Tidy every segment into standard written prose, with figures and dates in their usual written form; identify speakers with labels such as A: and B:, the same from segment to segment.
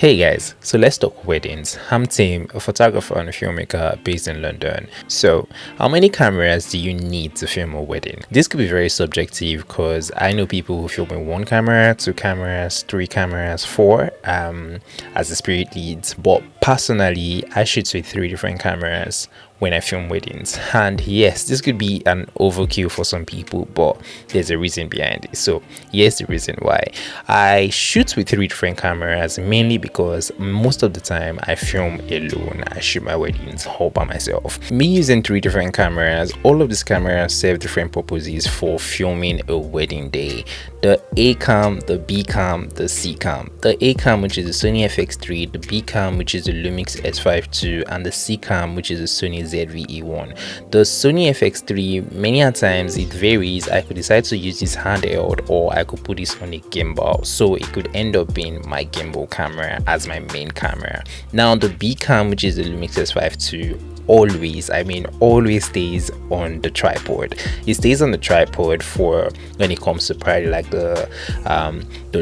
A: Hey guys, so let's talk weddings. I'm Tim, a photographer and a filmmaker based in London. So, how many cameras do you need to film a wedding? This could be very subjective because I know people who film with one camera, two cameras, three cameras, four, as the spirit leads. But personally, I shoot with three different cameras when I film weddings. And yes, this could be an overkill for some people, but there's a reason behind it. So here's the reason why. I shoot with three different cameras mainly because most of the time I film alone. I shoot my weddings all by myself. Me using three different cameras, all of these cameras serve different purposes for filming a wedding day. The A cam, the B cam, the C cam. The A cam, which is the Sony FX3, the B cam, which is the Lumix S5 II, and the C cam, which is the Sony ZV-E1. The Sony FX3, many a times it varies. I could decide to use this handheld, or I could put this on a gimbal, so it could end up being my gimbal camera as my main camera. Now the B cam, which is the Lumix S5 II, always stays on the tripod. It stays on the tripod for when it comes to probably like the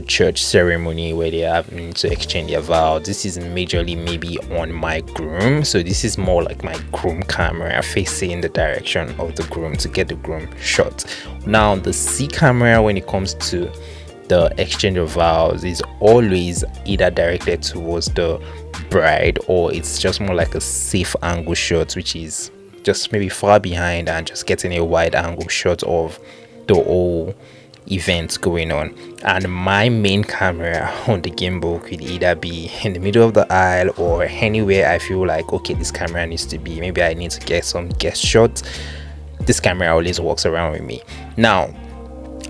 A: church ceremony where they have to exchange their vows. This is majorly maybe on my groom, so this is more like my groom camera facing the direction of the groom to get the groom shot. Now the C camera, when it comes to the exchange of vows, is always either directed towards the bride, or it's just more like a safe angle shot, which is just maybe far behind and just getting a wide angle shot of the whole event going on. And my main camera on the gimbal could either be in the middle of the aisle or anywhere I feel like, okay, this camera needs to be. Maybe I need to get some guest shots. This camera always walks around with me. Now,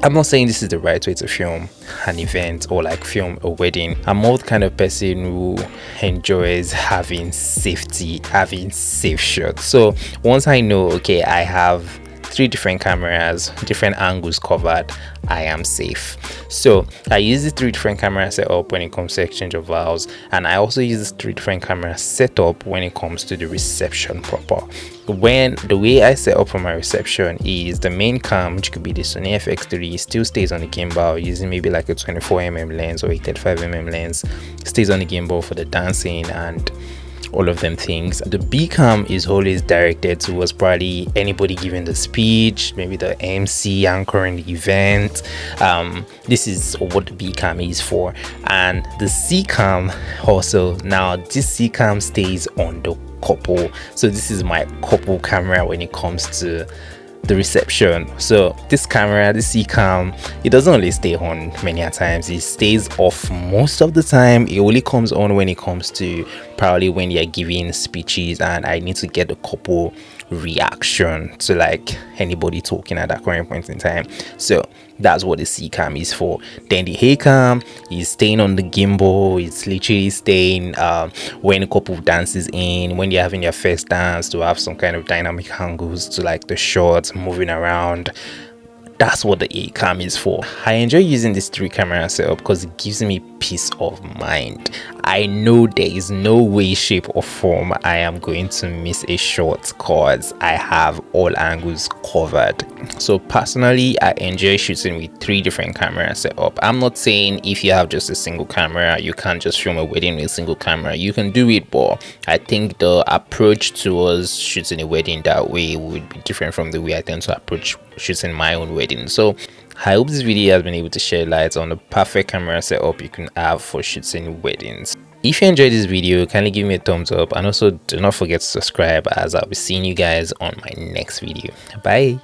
A: I'm not saying this is the right way to film an event or like film a wedding. I'm more the kind of person who enjoys having safety, having safe shots. So once I know, okay, I have three different cameras, different angles covered, I am safe. So I use this three different camera setup when it comes to exchange of vows, and I also use this three different camera setup when it comes to the reception proper. When the way I set up for my reception is the main cam, which could be the Sony FX3, still stays on the gimbal using maybe like a 24mm lens or a 35mm lens, stays on the gimbal for the dancing and all of them things. The B cam is always directed towards probably anybody giving the speech, maybe the MC anchoring the event. This is what the B cam is for. And the C cam also, now this C cam stays on the couple, so this is my couple camera when it comes to the reception. So this camera, the C cam, it doesn't only stay on many a times, it stays off most of the time. It only comes on when it comes to probably when you're giving speeches and I need to get a couple reaction to like anybody talking at that current point in time. So that's what the C cam is for. Then the A cam is staying on the gimbal. It's literally staying when a couple dances in, when you're having your first dance, to have some kind of dynamic angles to like the shots moving around. That's what the A cam is for. I enjoy using this three camera setup because it gives me peace of mind. I know there is no way, shape or form I am going to miss a shot because I have all angles covered. So personally, I enjoy shooting with three different camera setup. I'm not saying if you have just a single camera, you can't just film a wedding with a single camera. You can do it, but I think the approach towards shooting a wedding that way would be different from the way I tend to approach shooting my own wedding. So I hope this video has been able to shed light on the perfect camera setup you can have for shooting weddings. If you enjoyed this video, kindly give me a thumbs up, and also do not forget to subscribe, as I'll be seeing you guys on my next video. Bye.